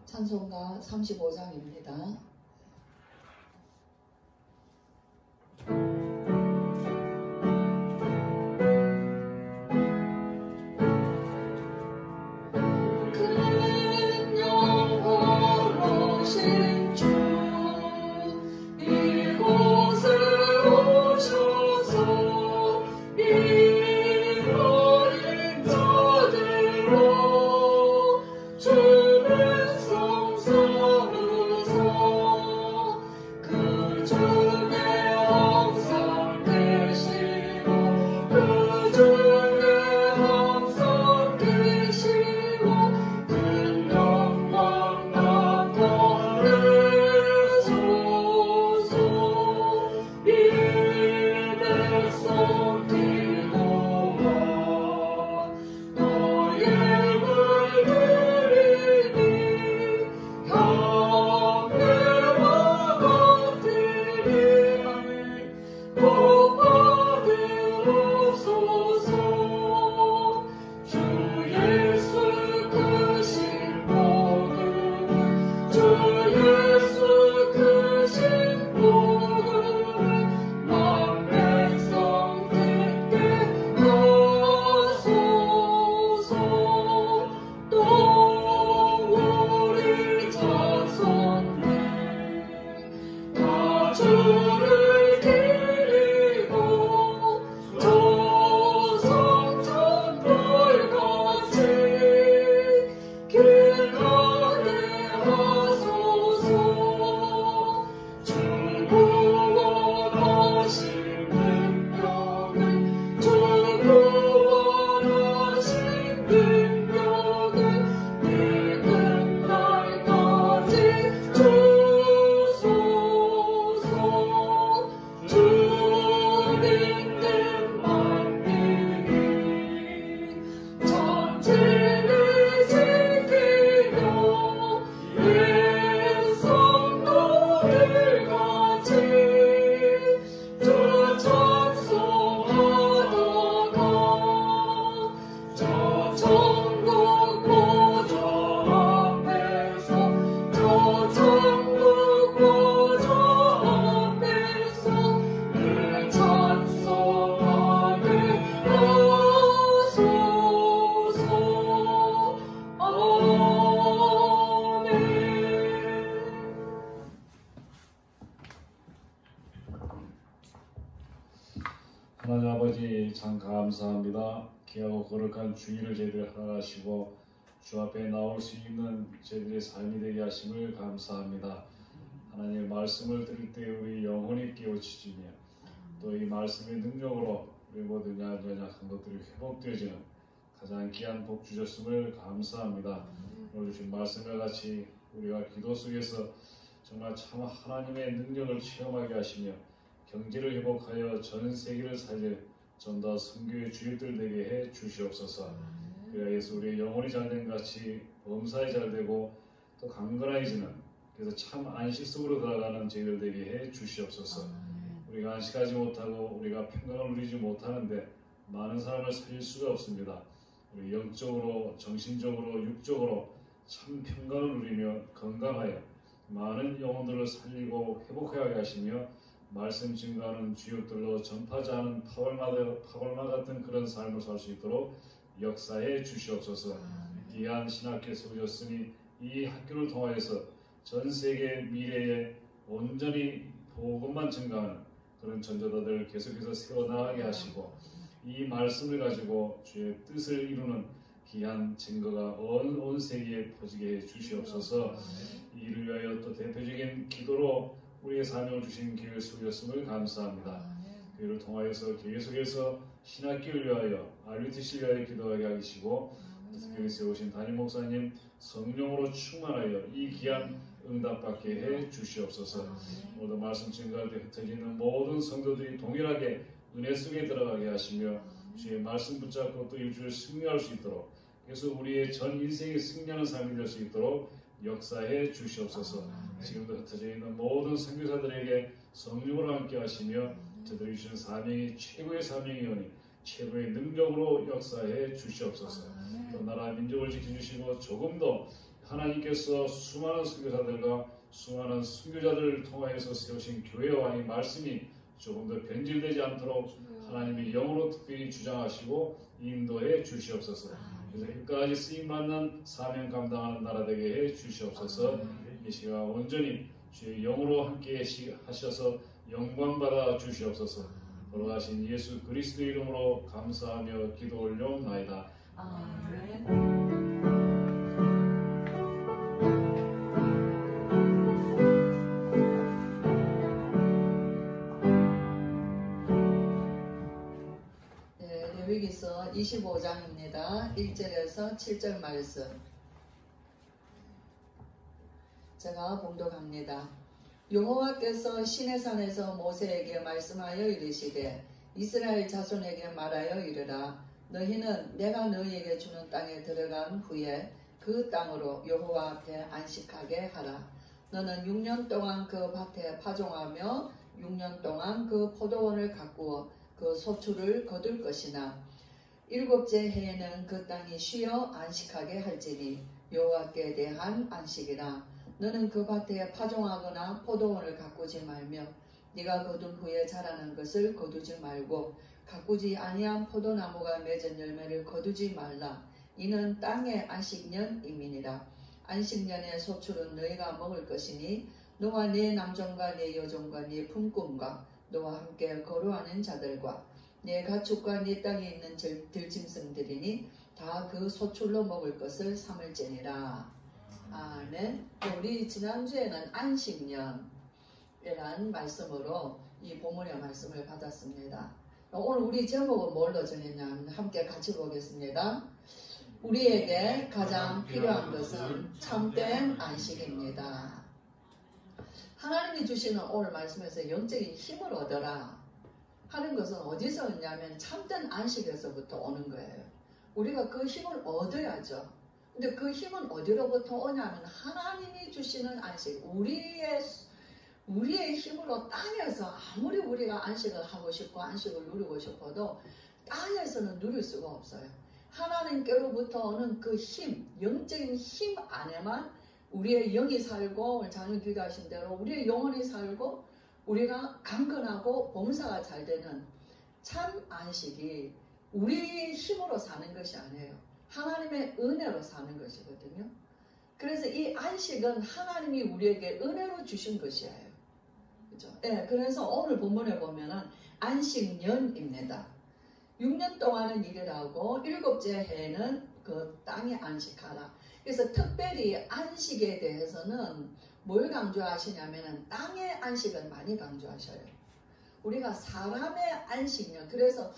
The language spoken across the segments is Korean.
찬송가 35장입니다. 하나님 아버지 참 감사합니다. 귀하고 거룩한 주일을 저희들 허락하시고 주 앞에 나올 수 있는 저희들의 삶이 되게 하심을 감사합니다. 하나님의 말씀을 들을 때 우리 영혼이 깨우치지며 또 이 말씀의 능력으로 우리 모든 연약한 것들이 회복되어지는 가장 귀한 복 주셨음을 감사합니다. 오늘 주신 말씀과 같이 우리가 기도 속에서 정말 참 하나님의 능력을 체험하게 하시며 경제를 회복하여 전 세계를 살릴 전도 선교의 주역들 되게 해 주시옵소서. 그래서 우리의 영혼이 잘된 같이 범사에 잘되고 또 강건해지는 그래서 참 안식 속으로 들어가는 저희들 되게 해 주시옵소서. 우리가 안식하지 못하고 우리가 평강을 누리지 못하는데 많은 사람을 살릴 수가 없습니다. 우리 영적으로 정신적으로 육적으로 참 평강을 누리며 건강하여 많은 영혼들을 살리고 회복하게 하시며 말씀 증거하는 주역들로 전파자하는 파벌마 같은 그런 삶을 살 수 있도록 역사해 주시옵소서. 귀한 신학교 세우셨으니 이 학교를 통하여서 전 세계 미래에 온전히 복음만 증거하는 그런 전도자들을 계속해서 세워나가게 하시고 이 말씀을 가지고 주의 뜻을 이루는 귀한 증거가 온 세계에 퍼지게 해 주시옵소서. 이를 위하여 또 대표적인 기도로 우리의 사명을 주신 교회 세우셨음을 감사합니다. 교회를 통하여서 교회 속에서 신학교를 위하여 RUTC를 위하여 기도하게 하시고 교회 세우신 담임 목사님 성령으로 충만하여 이 귀한 응답받게 해 주시옵소서. 모두 말씀 증거할 때 흩어지는 모든 성도들이 동일하게 은혜 속에 들어가게 하시며 주의 말씀 붙잡고 또 일주일 승리할 수 있도록 그래서 우리의 전 인생이 승리하는 삶이 될 수 있도록 역사해 주시옵소서. 지금도 흩어져 있는 모든 선교사들에게 성령으로 함께 하시며 저들이 주신 사명이 최고의 사명이오니 최고의 능력으로 역사해 주시옵소서. 또 나라 민족을 지켜주시고 조금도 하나님께서 수많은 선교사들과 수많은 선교자들을 통하여서 세우신 교회와 이 말씀이 조금 더 변질되지 않도록 하나님이 영으로 특별히 주장하시고 인도해 주시옵소서. 그래서 끝까지 쓰임받는 사명 감당하는 나라 되게 해 주시옵소서. 이 시간 온전히 주의 영으로 함께 하셔서 영광 받아 주시옵소서. 돌아가신 예수 그리스도 이름으로 감사하며 기도 올려옵나이다. 아멘. 레위기서 25장입니다. 1절에서 7절 말씀 제가 봉독합니다. 여호와께서 시내산에서 모세에게 말씀하여 이르시되 이스라엘 자손에게 말하여 이르라. 너희는 내가 너희에게 주는 땅에 들어간 후에 그 땅으로 여호와 앞에 안식하게 하라. 너는 6년 동안 그 밭에 파종하며 6년 동안 그 포도원을 가꾸어 그 소출을 거둘 것이나 7째 해에는 그 땅이 쉬어 안식하게 할지니 여호와께 대한 안식이라. 너는 그 밭에 파종하거나 포도원을 가꾸지 말며 네가 거둔 후에 자라는 것을 거두지 말고 가꾸지 아니한 포도나무가 맺은 열매를 거두지 말라. 이는 땅의 안식년임이니라. 안식년의 소출은 너희가 먹을 것이니 너와 네 남종과 네 여종과 네 품꾼과 너와 함께 거류하는 자들과 네 가축과 네 땅에 있는 들짐승들이니 다 그 소출로 먹을 것을 삼을지니라. 아멘. 우리 지난주에는 안식년이라는 말씀으로 이 본문의 말씀을 받았습니다. 오늘 우리 제목은 뭘로 정했냐면 함께 같이 보겠습니다. 우리에게 가장 필요한 것은 참된 안식입니다. 하나님이 주시는 오늘 말씀에서 영적인 힘을 얻어라 하는 것은 어디서 오냐면 참된 안식에서부터 오는 거예요. 우리가 그 힘을 얻어야죠. 근데 그 힘은 어디로부터 오냐면 하나님이 주시는 안식, 우리의 힘으로 땅에서 아무리 우리가 안식을 하고 싶고 안식을 누리고 싶어도 땅에서는 누릴 수가 없어요. 하나님께로부터 오는 그 힘, 영적인 힘 안에만 우리의 영이 살고 오늘 장로 기도하신 대로 우리의 영혼이 살고 우리가 강건하고 봉사가 잘 되는 참 안식이 우리의 힘으로 사는 것이 아니에요. 하나님의 은혜로 사는 것이거든요. 그래서 이 안식은 하나님이 우리에게 은혜로 주신 것이에요. 그렇죠? 네, 그래서 오늘 본문에 보면은 안식년입니다. 6년 동안은 일을 하고 7째 해에는 그 땅에 안식하라. 그래서 특별히 안식에 대해서는 뭘 강조하시냐면은 땅의 안식을 많이 강조하셔요. 우리가 사람의 안식년, 그래서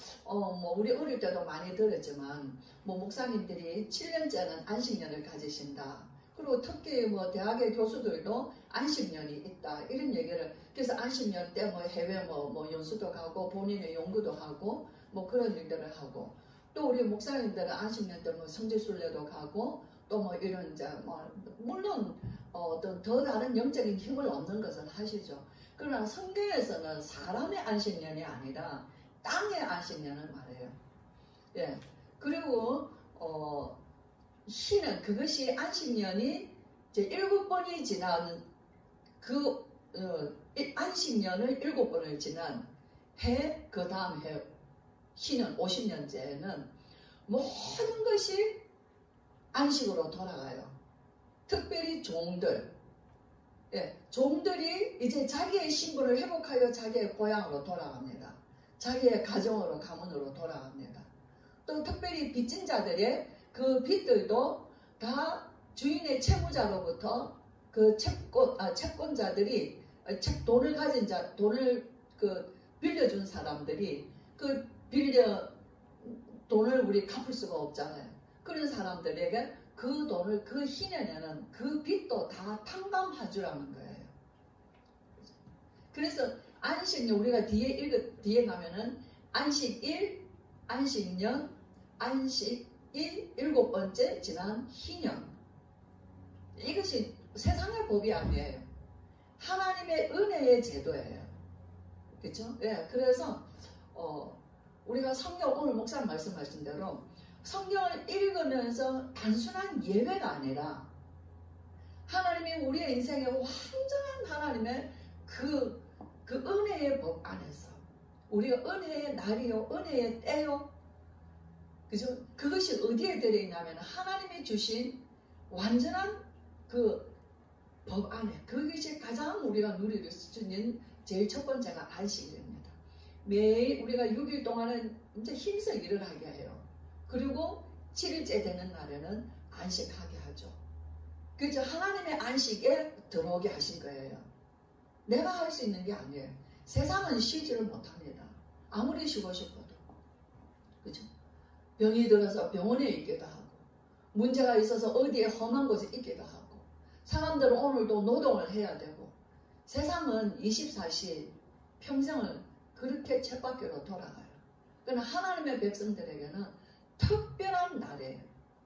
우리 어릴 때도 많이 들었지만 목사님들이 7년째는 안식년을 가지신다. 그리고 특히 대학의 교수들도 안식년이 있다. 이런 얘기를, 그래서 안식년 때 해외 연수도 가고 본인의 연구도 하고 그런 일들을 하고, 또 우리 목사님들은 안식년 때 성지순례도 가고 또 이런 물론 더 다른 영적인 힘을 얻는 것은 하시죠. 그러나 성경에서는 사람의 안식년이 아니라 땅의 안식년을 말해요. 예. 그리고 희는 그것이 안식년이 이제 7번이 지난 그 안식년을 7번을 지난 해, 그 다음 해 희는 50년째에는 모든 것이 안식으로 돌아가요. 특별히 종들, 종들이 이제 자기의 신분을 회복하여 자기의 고향으로 돌아갑니다. 자기의 가정으로, 가문으로 돌아갑니다. 또 특별히 빚진 자들의 그 빚들도 다 주인의 채무자로부터 그 채권자들이 돈을 가진 자, 돈을 빌려준 사람들이 돈을 우리 갚을 수가 없잖아요. 그런 사람들에게 그 돈을 그 희년에는 그 빚도 다 탕감해주라는 거예요. 그래서 안식년 우리가 뒤에 가면은 안식일, 안식년, 안식일 7번째 지난 희년. 이것이 세상의 법이 아니에요. 하나님의 은혜의 제도예요. 그렇죠? 예. 그래서 우리가 성경 오늘 목사님 말씀하신 대로 성경을 읽으면서 단순한 예배가 아니라 하나님이 우리의 인생에 완전한 하나님의 그 은혜의 법 안에서 우리가 은혜의 날이요, 은혜의 때요, 그죠? 그것이 어디에 들어있냐면 하나님이 주신 완전한 그 법 안에, 그것이 가장 우리가 누릴 수 있는 제일 첫 번째가 안식일입니다. 매일 우리가 6일 동안은 이제 힘써 일을 하게 해요. 그리고 7일째 되는 날에는 안식하게 하죠. 그죠? 하나님의 안식에 들어오게 하신 거예요. 내가 할 수 있는 게 아니에요. 세상은 쉬지를 못합니다. 아무리 쉬고 싶어도. 그죠? 병이 들어서 병원에 있기도 하고, 문제가 있어서 어디에 험한 곳에 있기도 하고, 사람들은 오늘도 노동을 해야 되고, 세상은 24시 평생을 그렇게 쳇바퀴로 돌아가요. 그러나 하나님의 백성들에게는 특별한 날이에요.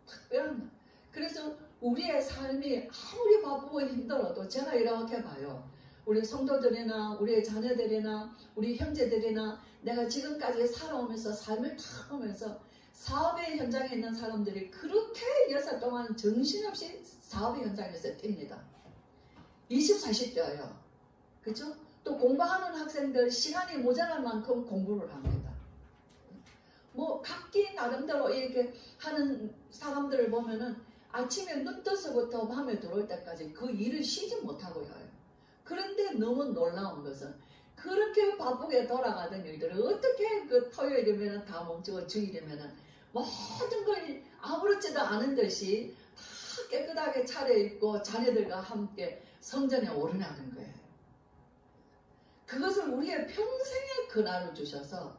특별한 날. 그래서 우리의 삶이 아무리 바쁘고 힘들어도 제가 이렇게 봐요. 우리 성도들이나 우리의 자녀들이나 우리 형제들이나 내가 지금까지 살아오면서 삶을 다 보면서 사업의 현장에 있는 사람들이 그렇게 6살 동안 정신없이 사업의 현장에서 뜁니다. 24시 뛰어요. 그렇죠? 또 공부하는 학생들 시간이 모자랄 만큼 공부를 합니다. 뭐 각기 나름대로 이렇게 하는 사람들을 보면은 아침에 눈 떠서부터 밤에 들어올 때까지 그 일을 쉬지 못하고 해요. 그런데 너무 놀라운 것은 그렇게 바쁘게 돌아가던 일들을 어떻게 그 토요일이면 다 멈추고 주일이면 모든 걸 아무렇지도 않은 듯이 다 깨끗하게 차려입고 자녀들과 함께 성전에 오르나는 거예요. 그것을 우리의 평생의 그날을 주셔서,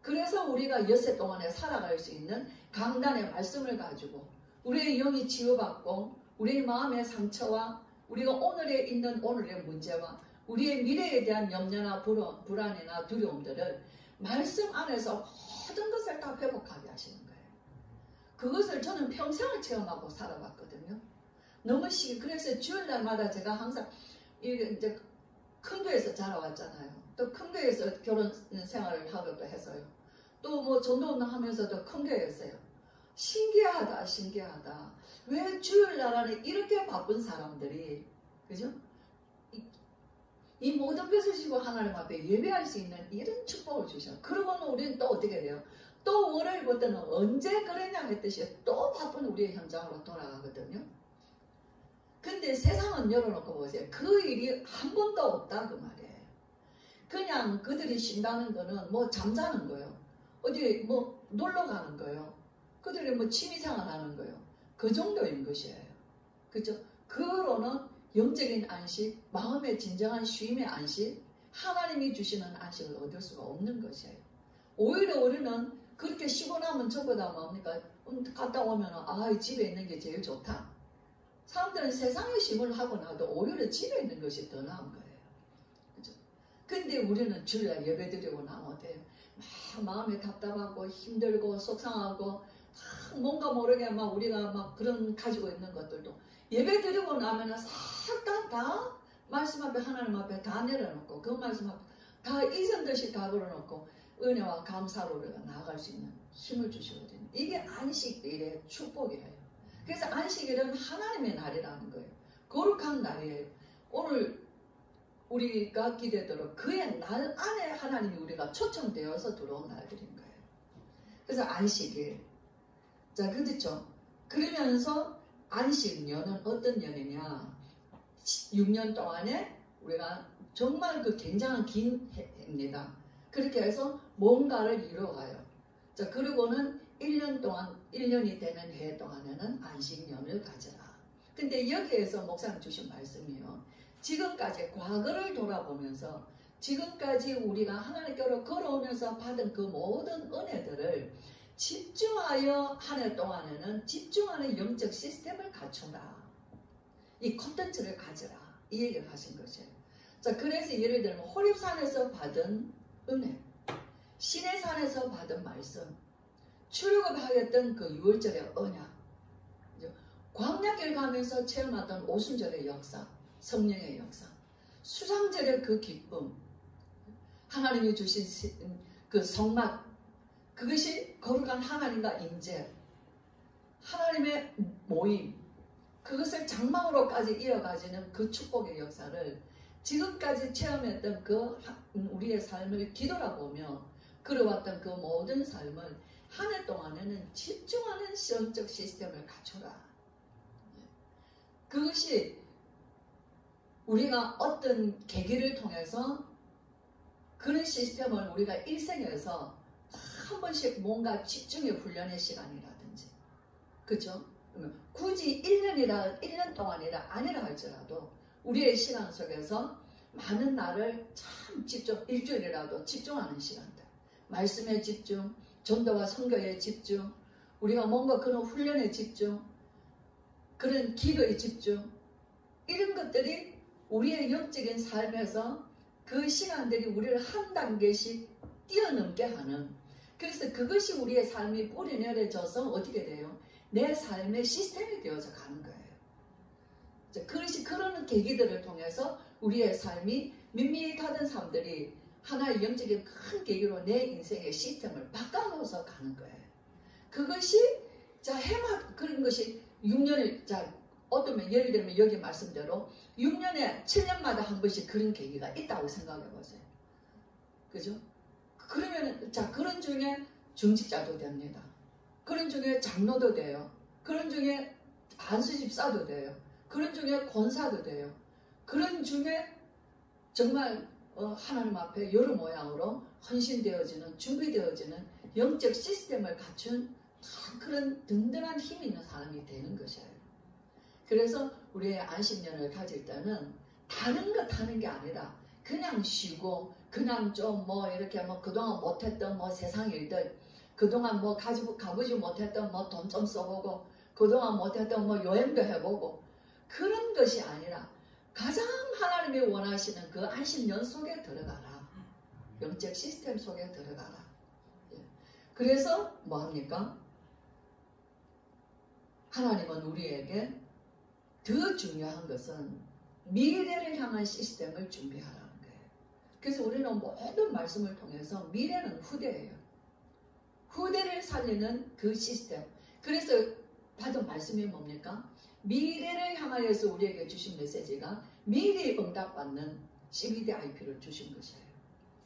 그래서 우리가 엿새 동안에 살아갈 수 있는 강단의 말씀을 가지고 우리의 영이 치유받고 우리의 마음의 상처와 우리가 오늘에 있는 오늘의 문제와 우리의 미래에 대한 염려나 불안이나 두려움들을 말씀 안에서 모든 것을 다 회복하게 하시는 거예요. 그것을 저는 평생을 체험하고 살아봤거든요. 너무 그래서 주일날마다 제가 항상 이제 큰 교회에서 자라왔잖아요. 또 큰 교회에서 결혼 생활을 하기도 해서요. 또 뭐 전도운동 하면서도 큰 교회였어요. 신기하다, 신기하다. 왜 주일날에는 이렇게 바쁜 사람들이, 그죠? 이 모든 것을 지고 하나님 앞에 예배할 수 있는 이런 축복을 주셔. 그러고는 우리는 또 어떻게 돼요? 또 월요일부터는 언제 그러냐 했듯이 또 바쁜 우리의 현장으로 돌아가거든요. 근데 세상은 열어놓고 보세요. 그 일이 한 번도 없다 그 말이에요. 그냥 그들이 쉰다는 거는 뭐 잠자는 거예요. 어디 뭐 놀러 가는 거예요. 그들이 뭐 취미생활 하는 거예요. 그 정도인 것이에요. 그죠? 그로는 영적인 안식, 마음의 진정한 쉼의 안식, 하나님이 주시는 안식을 얻을 수가 없는 것이에요. 오히려 우리는 그렇게 쉬고 나면 저보다 뭡니까? 갔다 오면 집에 있는 게 제일 좋다. 사람들은 세상의 쉼을 하고 나도 오히려 집에 있는 것이 더 나은 거예요. 그죠? 근데 우리는 주일날 예배 드리고 나면 어때요? 막 마음이 답답하고 힘들고 속상하고 뭔가 모르게 막 우리가 막 그런 가지고 있는 것들도 예배 드리고 나면은 싹 다 말씀 앞에 하나님 앞에 다 내려놓고 그 말씀 앞에 다 잊은 듯이 다 걸어놓고 은혜와 감사로 우리가 나아갈 수 있는 힘을 주시거든요. 이게 안식일의 축복이에요. 그래서 안식일은 하나님의 날이라는 거예요. 거룩한 날이에요. 오늘 우리가 기대대로 그의 날 안에 하나님이 우리가 초청되어서 들어온 날들인 거예요. 그래서 안식일. 자, 그렇죠. 그러면서 안식년은 어떤 년이냐? 6년 동안에 우리가 정말 그 굉장한 긴 해입니다. 그렇게 해서 뭔가를 이루어가요. 자, 그리고는 1년 동안, 1년이 되는 해 동안에는 안식년을 가져라. 근데 여기에서 목사님 주신 말씀이요. 지금까지 과거를 돌아보면서 지금까지 우리가 하나님께로 걸어오면서 받은 그 모든 은혜들을 집중하여 한 해 동안에는 집중하는 영적 시스템을 갖춰라. 이 콘텐츠를 가져라. 이 얘기를 하신 것이에요. 자, 그래서 예를 들면 호렙산에서 받은 은혜, 시내산에서 받은 말씀, 출애굽하였던 그 6월절의 언약, 광야길 가면서 체험하던 오순절의 역사, 성령의 역사, 수상절의 그 기쁨, 하나님이 주신 그 성막, 그것이 거룩한 하나님과 임재, 하나님의 모임, 그것을 장막으로까지 이어가지는 그 축복의 역사를 지금까지 체험했던 그 우리의 삶을 뒤돌아보며 걸어왔던 그 모든 삶을 한 해 동안에는 집중하는 영적 시스템을 갖춰라. 그것이 우리가 어떤 계기를 통해서 그런 시스템을 우리가 일생에서 한 번씩 뭔가 집중의 훈련의 시간이라든지, 그죠? 굳이 1년 동안이라 아니라 할지라도 우리의 시간 속에서 많은 날을 참 집중, 일주일이라도 집중하는 시간들, 말씀에 집중, 전도와 선교에 집중, 우리가 뭔가 그런 훈련에 집중, 그런 기도에 집중, 이런 것들이 우리의 영적인 삶에서 그 시간들이 우리를 한 단계씩 뛰어넘게 하는, 그래서 그것이 우리의 삶이 뿌리내려져서 어떻게 돼요? 내 삶의 시스템이 되어져 가는 거예요. 그것이 그런 계기들을 통해서 우리의 삶이 밋밋하던 사람들이 하나의 영적인 큰 계기로 내 인생의 시스템을 바꿔놓아서 가는 거예요. 그것이 그런 것이 6년을 어쩌면 예를 들면 여기 말씀대로 6년에 7년마다 한 번씩 그런 계기가 있다고 생각해 보세요. 그죠? 그러면 그런 중에 중직자도 됩니다. 그런 중에 장로도 돼요. 그런 중에 안수집사도 돼요. 그런 중에 권사도 돼요. 그런 중에 정말 하나님 앞에 여러 모양으로 헌신되어지는, 준비되어지는 영적 시스템을 갖춘 그런 든든한 힘이 있는 사람이 되는 것이에요. 그래서 우리의 안식년을 가질 때는 다른 것 하는 게 아니라 그냥 쉬고, 그냥 좀 이렇게 그동안 못했던 세상 일들, 그동안 가보지 못했던 돈 좀 써보고, 그동안 못했던 여행도 해보고, 그런 것이 아니라 가장 하나님이 원하시는 그 안식년 속에 들어가라. 영적 시스템 속에 들어가라. 그래서 뭐합니까? 하나님은 우리에게 더 중요한 것은 미래를 향한 시스템을 준비하라는 거예요. 그래서 우리는 모든 말씀을 통해서 미래는 후대예요. 후대를 살리는 그 시스템. 그래서 받은 말씀이 뭡니까? 미래를 향하여서 우리에게 주신 메시지가 미리 응답받는 CBDIP를 주신 것이에요.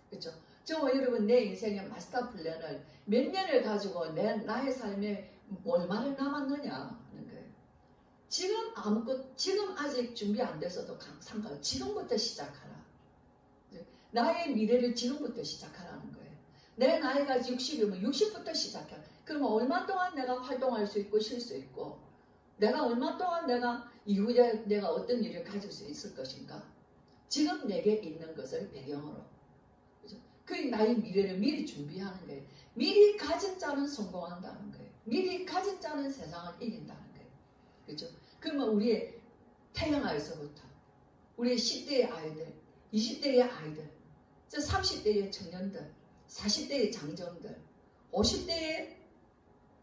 그렇죠? 여러분 내 인생의 마스터 플랜을 몇 년을 가지고 나의 삶에 얼마나 남았느냐 하는 거예요. 지금 아직 준비 안 돼서도 상관없어요. 지금부터 시작하라. 나의 미래를 지금부터 시작하라는 거예요. 내 나이가 60이면 60부터 시작해. 그러면 얼마 동안 내가 활동할 수 있고 쉴 수 있고, 내가 얼마 동안 내가 이후에 내가 어떤 일을 가질 수 있을 것인가? 지금 내게 있는 것을 배경으로, 그죠? 그 나의 미래를 미리 준비하는 거예요. 미리 가진 자는 성공한다는 거예요. 미리 가진 자는 세상을 이긴다는 거예요. 그죠? 그러면 우리의 태영아에서부터 우리의 10대의 아이들, 20대의 아이들, 30대의 청년들, 40대의 장정들, 50대에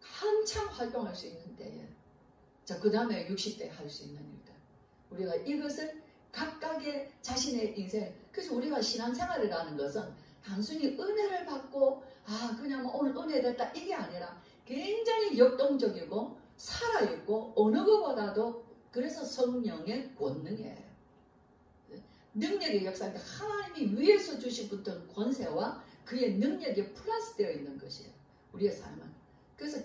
한참 활동할 수 있는 때에, 그 다음에 60대에 할 수 있는 일들, 우리가 이것을 각각의 자신의 인생, 그래서 우리가 신앙생활이라는 것은 단순히 은혜를 받고 그냥 오늘 은혜 됐다 이게 아니라 굉장히 역동적이고 살아있고 어느 것보다도, 그래서 성령의 권능이에요. 능력의 역사인데 하나님이 위에서 주신 어떤 권세와 그의 능력이 플러스되어 있는 것이에요. 우리의 삶은. 그래서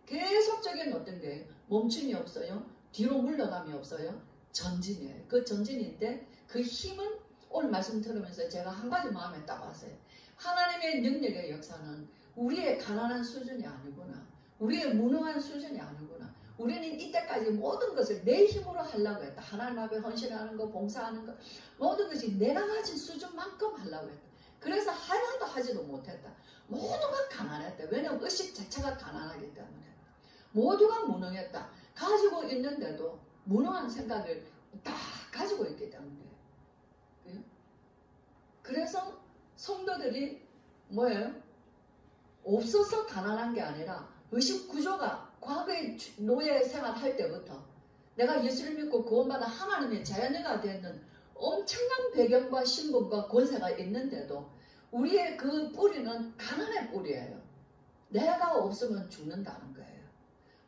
계속적인 어떤 게 멈춤이 없어요. 뒤로 물러감이 없어요. 전진이에요. 그 전진인데 그 힘은 오늘 말씀 들으면서 제가 한 가지 마음에 딱 왔어요. 하나님의 능력의 역사는 우리의 가난한 수준이 아니구나. 우리의 무능한 수준이 아니구나. 우리는 이때까지 모든 것을 내 힘으로 하려고 했다. 하나님 앞에 헌신하는 거, 봉사하는 거, 모든 것이 내가 가진 수준만큼 하려고 했다. 그래서 하나도 하지도 못했다. 모두가 가난했다. 왜냐하면 의식 자체가 가난하기 때문에. 모두가 무능했다. 가지고 있는데도 무능한 생각을 다 가지고 있기 때문에. 그래서 성도들이 뭐예요? 없어서 가난한 게 아니라 의식 구조가 과거에 노예 생활할 때부터 내가 예수를 믿고 구원받아 하나님의 자녀가 되는 엄청난 배경과 신분과 권세가 있는데도 우리의 그 뿌리는 가난의 뿌리예요. 내가 없으면 죽는다는 거예요.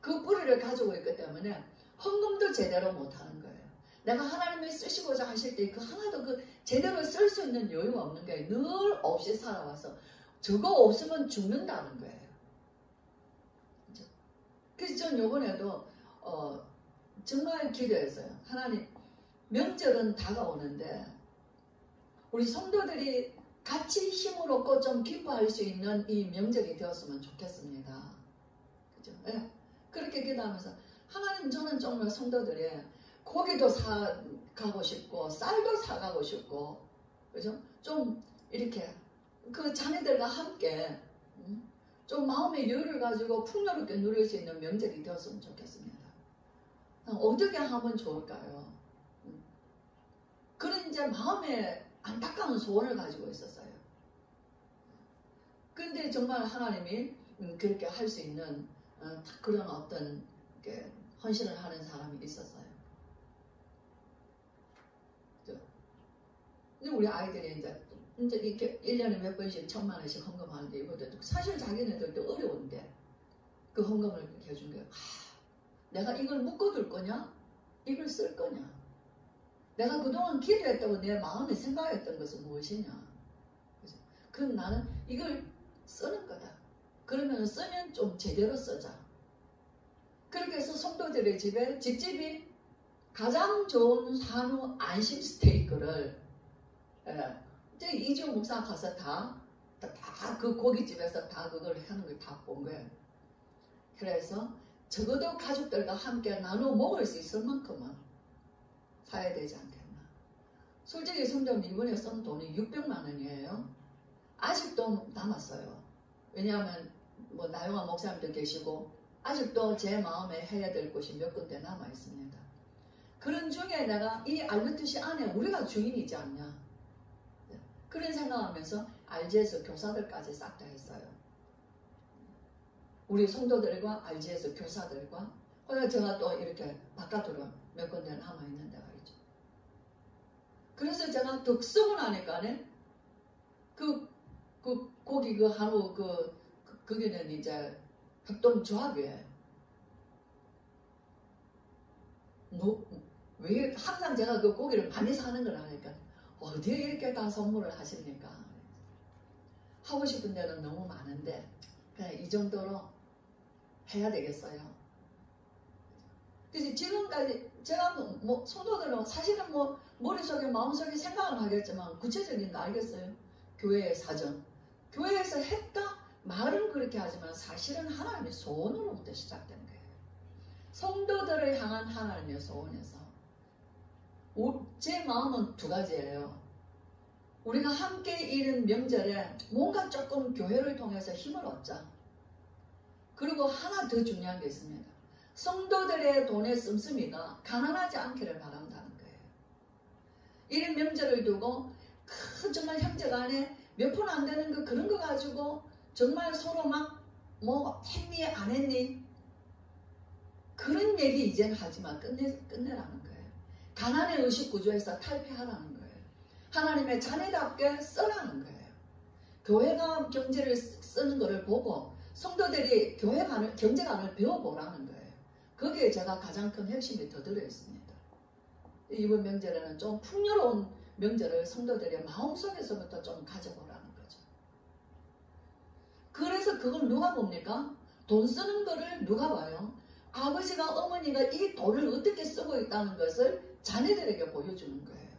그 뿌리를 가지고 있기 때문에 헌금도 제대로 못하는 거예요. 내가 하나님이 쓰시고자 하실 때 그 하나도 그 제대로 쓸 수 있는 여유가 없는 거예요. 늘 없이 살아와서 저거 없으면 죽는다는 거예요. 그렇죠? 그래서 전 요번에도 정말 기도했어요. 하나님, 명절은 다가오는데 우리 성도들이 같이 힘을 얻고 좀 기뻐할 수 있는 이 명절이 되었으면 좋겠습니다. 그죠? 네. 그렇게 기도하면서 하나님, 저는 정말 성도들이 고기도 사가고 싶고 쌀도 사가고 싶고, 그죠? 좀 이렇게 그 자녀들과 함께 좀 마음의 여유를 가지고 풍요롭게 누릴 수 있는 명절이 되었으면 좋겠습니다. 어떻게 하면 좋을까요? 그런 이제 마음에 안타까운 소원을 가지고 있었어요. 근데 정말 하나님이 그렇게 할 수 있는 그런 어떤 헌신을 하는 사람이 있었어요. 근데 우리 아이들이 이제 이렇게 1년에 몇 번씩 1,000만 원씩 헌금하는데 이것도 사실 자기네들도 어려운데 그 헌금을 그렇게 해준 거예요. 내가 이걸 묶어둘 거냐? 이걸 쓸 거냐? 내가 그동안 기도했다고 내 마음에 생각했던 것은 무엇이냐? 그럼 나는 이걸 쓰는 거다. 그러면 쓰면 좀 제대로 쓰자. 그렇게 해서 성도들의 집에 집집이 가장 좋은 한우 안심 스테이크를 이제 이지호 목사 가서 다 그 고깃집에서 다 그걸 하는 걸 다 본 거예요. 그래서 적어도 가족들과 함께 나눠 먹을 수 있을 만큼은 사야 되지 않겠나. 솔직히 성도님 이번에 쓴 돈이 600만 원이에요. 아직도 남았어요. 왜냐하면 뭐 나영아 목사님도 계시고 아직도 제 마음에 해야 될 곳이 몇 군데 남아 있습니다. 그런 중에 내가 이 알루트시 안에 우리가 주인이지 않냐, 그런 생각하면서 RG에서 교사들까지 싹 다 했어요. 우리 성도들과 RG에서 교사들과, 그래서 제가 또 이렇게 바깥으로 몇 군데 남아있는 데가 있죠. 그래서 제가 득 쓰고 나니까 그 고기 그 한우 그게는 이제 협동조합이에요. 왜 항상 제가 그 고기를 많이 사는 걸 아니까 어디에 이렇게 다 선물을 하십니까? 하고 싶은 데는 너무 많은데 그냥 이 정도로 해야 되겠어요. 그래서 지금까지 제가 뭐 성도들은 사실은 뭐 머릿속에 마음속에 생각은 하겠지만 구체적인 거 알겠어요? 교회의 사정, 교회에서 했다 말은 그렇게 하지만 사실은 하나님의 소원으로부터 시작된 거예요. 성도들을 향한 하나님의 소원에서 제 마음은 두 가지예요. 우리가 함께 이른 명절에 뭔가 조금 교회를 통해서 힘을 얻자. 그리고 하나 더 중요한 게 있습니다. 성도들의 돈의 씀씀이가 가난하지 않기를 바란다는 거예요. 이런 명절을 두고 정말 형제간에 몇 푼 안 되는 그런 거 가지고 정말 서로 막 뭐 했니 안 했니 그런 얘기 이제는 하지만 끝내라는 거예요. 가난의 의식 구조에서 탈피하라는 거예요. 하나님의 자녀답게 쓰라는 거예요. 교회가 경제를 쓰는 것을 보고 성도들이 경제관을 배워보라는 거예요. 거기에 제가 가장 큰 핵심이 더 들어있습니다. 이번 명절에는 좀 풍요로운 명절을 성도들의 마음속에서부터 좀 가져보라는 거죠. 그래서 그걸 누가 봅니까? 돈 쓰는 거를 누가 봐요? 아버지가 어머니가 이 돈을 어떻게 쓰고 있다는 것을 자녀들에게 보여주는 거예요.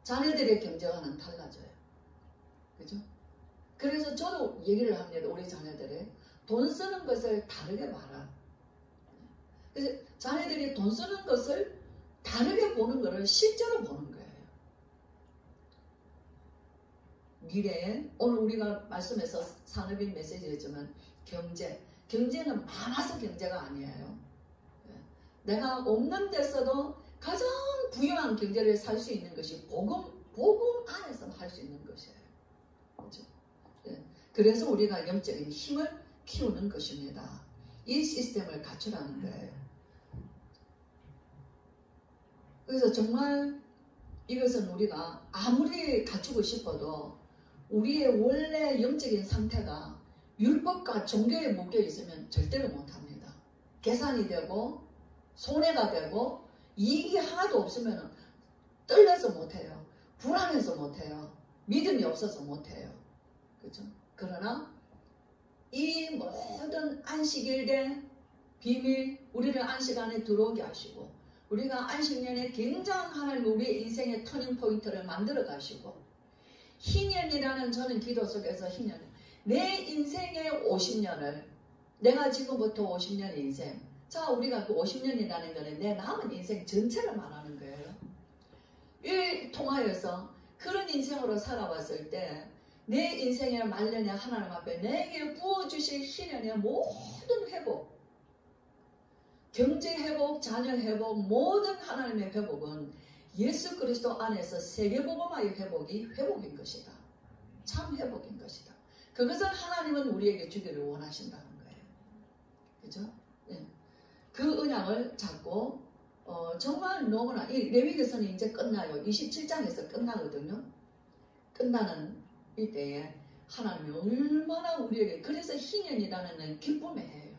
자녀들의 경제관은 달라져요. 그죠? 그래서 저도 얘기를 합니다. 우리 자녀들이 돈 쓰는 것을 다르게 봐라. 그래서 자녀들이 돈 쓰는 것을 다르게 보는 것을 실제로 보는 거예요. 미래에 오늘 우리가 말씀에서 산업인 메시지였지만 경제는 많아서 경제가 아니에요. 내가 없는 데서도 가장 부유한 경제를 살 수 있는 것이 복음 안에서 할 수 있는 것이에요. 그렇죠? 그래서 우리가 영적인 힘을 키우는 것입니다. 이 시스템을 갖추라는 거예요. 그래서 정말 이것은 우리가 아무리 갖추고 싶어도 우리의 원래 영적인 상태가 율법과 종교에 묶여 있으면 절대로 못합니다. 계산이 되고 손해가 되고 이익이 하나도 없으면 떨려서 못해요. 불안해서 못해요. 믿음이 없어서 못해요. 그렇죠? 그러나 이 모든 안식일의 비밀, 우리를 안식 안에 들어오게 하시고 우리가 안식년에 굉장한 하나님 우리의 인생의 터닝포인트를 만들어 가시고 희년이라는 저는 기도 속에서 희년, 내 인생의 50년을 내가 지금부터 50년의 인생, 자 우리가 그 50년이라는 거는 내 남은 인생 전체를 말하는 거예요. 이 통하여서 그런 인생으로 살아왔을 때 내 인생의 말년에 하나님 앞에 내게 부어주실 희년의 모든 회복, 경제 회복, 자녀 회복, 모든 하나님의 회복은 예수 그리스도 안에서 세계복음화의 회복인 것이다. 참 회복인 것이다. 그것을 하나님은 우리에게 주기를 원하신다는 거예요. 그죠? 네. 그 언약을 잡고 정말 너무나 이 레위기서는 이제 끝나요. 27장에서 끝나거든요. 끝나는 이때에 하나님이 얼마나 우리에게, 그래서 희년이라는 기쁨의 해예요.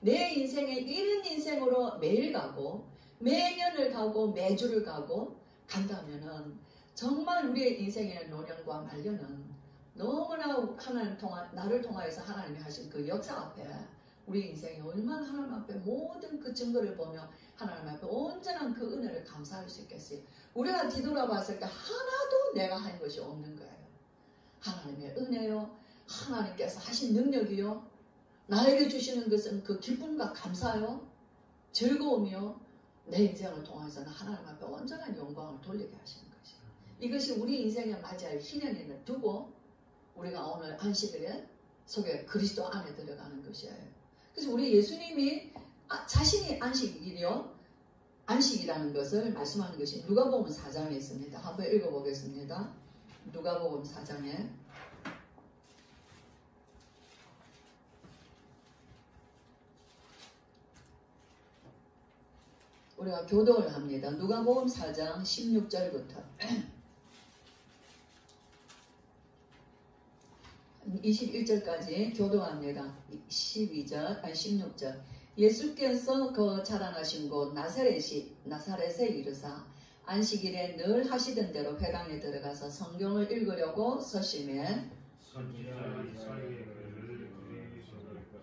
내 인생에 이런 인생으로 매일 가고 매년을 가고 매주를 가고 간다면은 정말 우리의 인생의 노년과 말년은 너무나 하나님 나를 통하여서 하나님이 하신 그 역사 앞에 우리 인생이 얼마나 하나님 앞에 모든 그 증거를 보며 하나님 앞에 온전한 그 은혜를 감사할 수 있겠어요. 우리가 뒤돌아봤을 때 하나도 내가 한 것이 없는 거예요. 하나님의 은혜요, 하나님께서 하신 능력이요, 나에게 주시는 것은 그 기쁨과 감사요, 즐거움이요, 내 인생을 통해서는 하나님 앞에 온전한 영광을 돌리게 하시는 것이에요. 이것이 우리 인생에 맞이할 희년을 두고 우리가 오늘 안식일에 속에 그리스도 안에 들어가는 것이에요. 그래서 우리 예수님이 자신이 안식이라는 것을 말씀하는 것이 누가복음 4장에 있습니다. 한번 읽어보겠습니다. 누가복음 4장에 우리가 교독을 합니다. 누가복음 4장 16절부터 21절까지 교독합니다. 16절 예수께서 그 자라나신 곳 나사렛에 이르사 안식일에 늘 하시던 대로 회당에 들어가서 성경을 읽으려고 서심해 선지자 이사야의 글을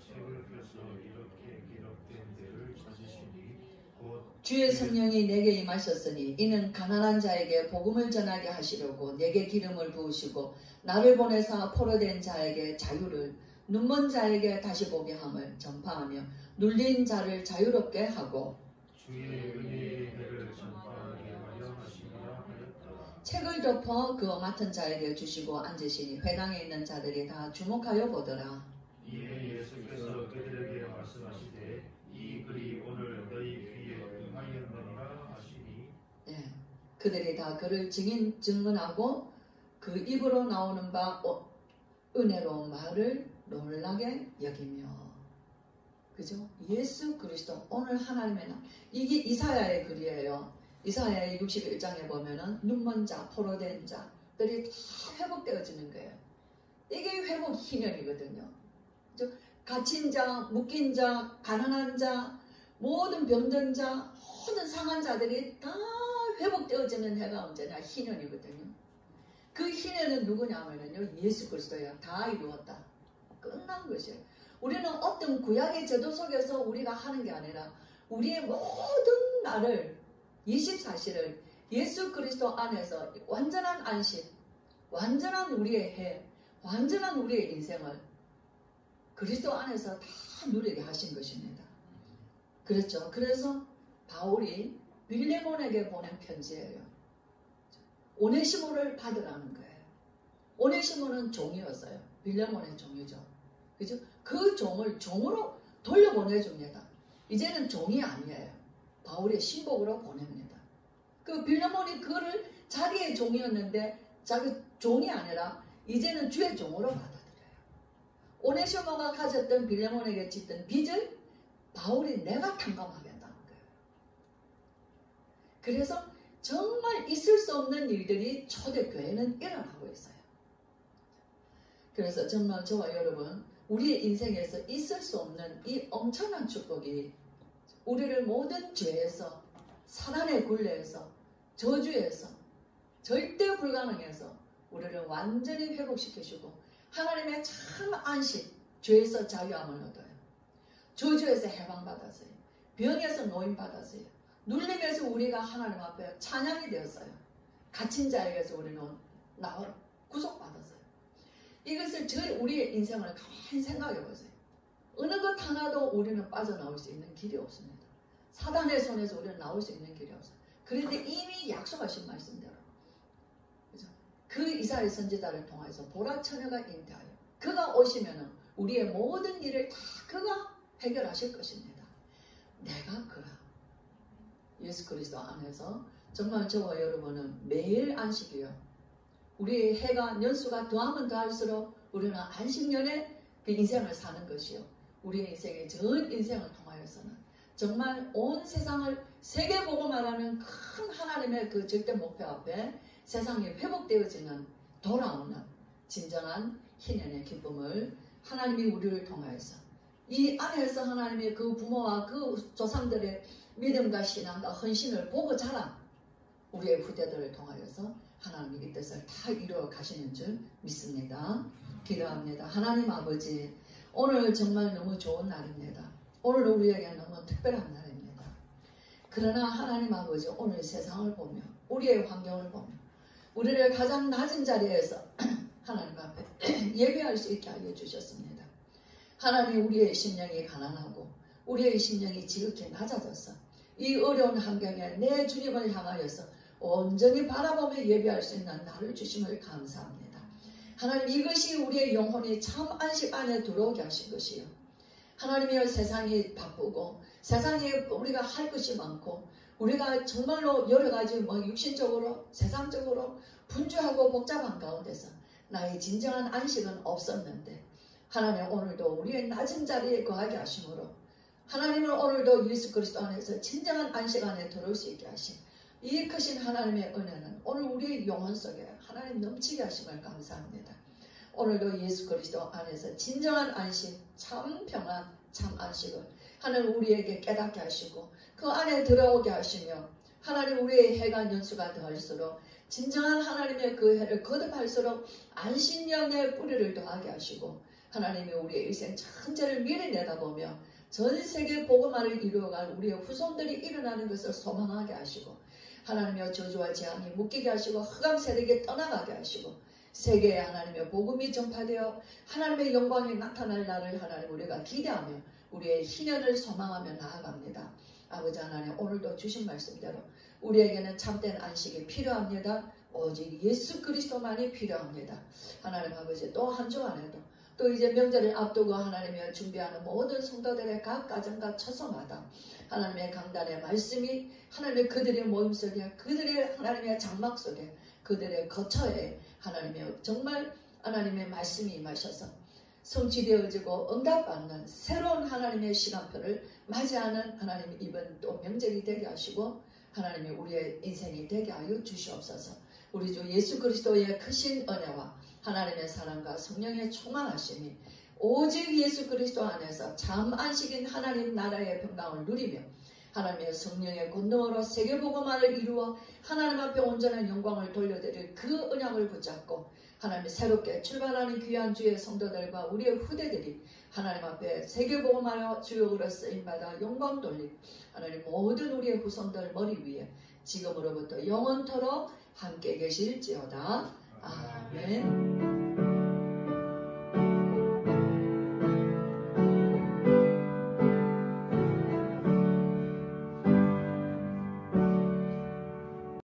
책을 펴서 이렇게 기록된 데를 찾으시니 곧 주의 성령이 내게 임하셨으니 이는 가난한 자에게 복음을 전하게 하시려고 내게 기름을 부으시고 나를 보내사 포로된 자에게 자유를, 눈먼 자에게 다시 보게 함을 전파하며 눌린 자를 자유롭게 하고 주의 은혜의 해를 전파하게 하려 하시리라 하였다. 책을 덮어 그 맡은 자에게 주시고 앉으시니 회당에 있는 자들이 다 주목하여 보더라. 이에 예수께서 그들에게 말씀하시되 이 글이 오늘 너희 귀에 응하였느니라 하시니 네, 그들이 다 그를 증언하고 그 입으로 나오는 바 은혜로운 말을 놀라게 여기며, 그죠? 예수 그리스도 오늘 하나님의 날, 이게 이사야의 글이에요. 이사야의 61장에 보면은 눈먼 자, 포로된 자들이 다 회복되어지는 거예요. 이게 회복 희년이거든요. 그죠? 갇힌 자, 묶인 자, 가난한 자, 모든 병든 자, 모든 상한 자들이 다 회복되어지는 해가 언제나 희년이거든요. 그 희년은 누구냐면요, 예수 그리스도예요. 다 이루었다. 끝난 것이에요. 우리는 어떤 구약의 제도 속에서 우리가 하는 게 아니라 우리의 모든 날을 24시를 예수 그리스도 안에서 완전한 안식, 완전한 우리의 해, 완전한 우리의 인생을 그리스도 안에서 다 누리게 하신 것입니다. 그렇죠. 그래서 바울이 빌레몬에게 보낸 편지예요. 오네시모를 받으라는 거예요. 오네시모는 종이었어요. 빌레몬의 종이죠. 그죠? 그 종을 종으로 돌려보내줍니다. 이제는 종이 아니에요. 바울의 신복으로 보냅니다. 그 빌레몬이 그를 자기의 종이었는데 자기 종이 아니라 이제는 주의 종으로 받아들여요. 오네시모가 가졌던 빌레몬에게 짓던 빚을 바울이 내가 탕감하겠다는 거예요. 그래서 정말 있을 수 없는 일들이 초대교회는 일어나고 있어요. 그래서 정말 저와 여러분, 우리의 인생에서 있을 수 없는 이 엄청난 축복이 우리를 모든 죄에서, 사단의 굴레에서, 저주에서, 절대 불가능해서 우리를 완전히 회복시켜주고 하나님의 참 안식, 죄에서 자유함을 얻어요. 저주에서 해방받았어요. 병에서 노임받았어요. 눌림에서 우리가 하나님 앞에 찬양이 되었어요. 갇힌 자에게서 우리는 구속받았어요. 이것을 우리의 인생을 가만히 생각해 보세요. 어느 것 하나도 우리는 빠져나올 수 있는 길이 없습니다. 사단의 손에서 우리는 나올 수 있는 길이 없어요. 그런데 이미 약속하신 말씀대로 그죠? 그 이스라엘 선지자를 통해서 보라 처녀가 잉태하여 그가 오시면은 우리의 모든 일을 다 그가 해결하실 것입니다. 내가 그라. 예수 그리스도 안에서 정말 저와 여러분은 매일 안식이요. 우리의 해가 연수가 더하면 더할수록 우리는 안식년에 그 인생을 사는 것이요. 우리의 인생의 전 인생을 통하여서는 정말 온 세상을 세계보고 말하는 큰 하나님의 그 절대 목표 앞에 세상이 회복되어지는 돌아오는 진정한 희년의 기쁨을 하나님이 우리를 통하여서 이 안에서 하나님의 그 부모와 그 조상들의 믿음과 신앙과 헌신을 보고 자란 우리의 후대들을 통하여서 하나님이 이 뜻을 다 이루어 가시는 줄 믿습니다. 기도합니다. 하나님 아버지, 오늘 정말 너무 좋은 날입니다. 오늘 우리에게 너무 특별한 날입니다. 그러나 하나님 아버지, 오늘 세상을 보며 우리의 환경을 보며 우리를 가장 낮은 자리에서 하나님 앞에 예배할 수 있게 하여 주셨습니다. 하나님, 우리의 심령이 가난하고 우리의 심령이 지극히 낮아져서 이 어려운 환경에 내 주님을 향하여서 온전히 바라보며 예배할 수 있는 나를 주심을 감사합니다. 하나님, 이것이 우리의 영혼이 참 안식 안에 들어오게 하신 것이요. 하나님이여, 세상이 바쁘고 세상에 우리가 할 것이 많고 우리가 정말로 여러 가지 육신적으로 세상적으로 분주하고 복잡한 가운데서 나의 진정한 안식은 없었는데 하나님, 오늘도 우리의 낮은 자리에 거하게 하심으로 하나님은 오늘도 예수 그리스도 안에서 진정한 안식 안에 들어올 수 있게 하신 이 크신 하나님의 은혜는 오늘 우리의 영혼 속에 하나님 넘치게 하심을 감사합니다. 오늘도 예수 그리스도 안에서 진정한 안식, 참 평안, 참 안식을 하나님 우리에게 깨닫게 하시고 그 안에 들어오게 하시며 하나님 우리의 해가 연수가 더할수록 진정한 하나님의 그 해를 거듭할수록 안식년의 뿌리를 더하게 하시고 하나님이 우리의 일생 전체를 미리 내다보며 전 세계 복음화를 이루어갈 우리의 후손들이 일어나는 것을 소망하게 하시고 하나님의 저주와 재앙이 묶이게 하시고 흑암 세력에 떠나가게 하시고 세계에 하나님의 복음이 전파되어 하나님의 영광이 나타날 날을 하나님 우리가 기대하며 우리의 희년을 소망하며 나아갑니다. 아버지 하나님, 오늘도 주신 말씀대로 우리에게는 참된 안식이 필요합니다. 오직 예수 그리스도만이 필요합니다. 하나님 아버지, 또 한 주간에도 또 이제 명절을 앞두고 하나님의 준비하는 모든 성도들의 각 가정과 처소마다 하나님의 강단의 말씀이 하나님의 그들의 모임 속에 그들의 하나님의 장막 속에 그들의 거처에 하나님의 정말 하나님의 말씀이 임하셔서 성취되어지고 응답받는 새로운 하나님의 시간표를 맞이하는 하나님 이번 또 명절이 되게 하시고 하나님이 우리의 인생이 되게 하여 주시옵소서. 우리 주 예수 그리스도의 크신 은혜와 하나님의 사랑과 성령의 충만하심이 오직 예수 그리스도 안에서 참 안식인 하나님 나라의 평강을 누리며 하나님의 성령의 권능으로 세계복음화를 이루어 하나님 앞에 온전한 영광을 돌려드릴 그 언약을 붙잡고 하나님 새롭게 출발하는 귀한 주의 성도들과 우리의 후대들이 하나님 앞에 세계복음화로 주역으로 쓰임받아 영광 돌림 하나님 모든 우리의 후손들 머리 위에 지금으로부터 영원토록 함께 계실지어다. 아멘.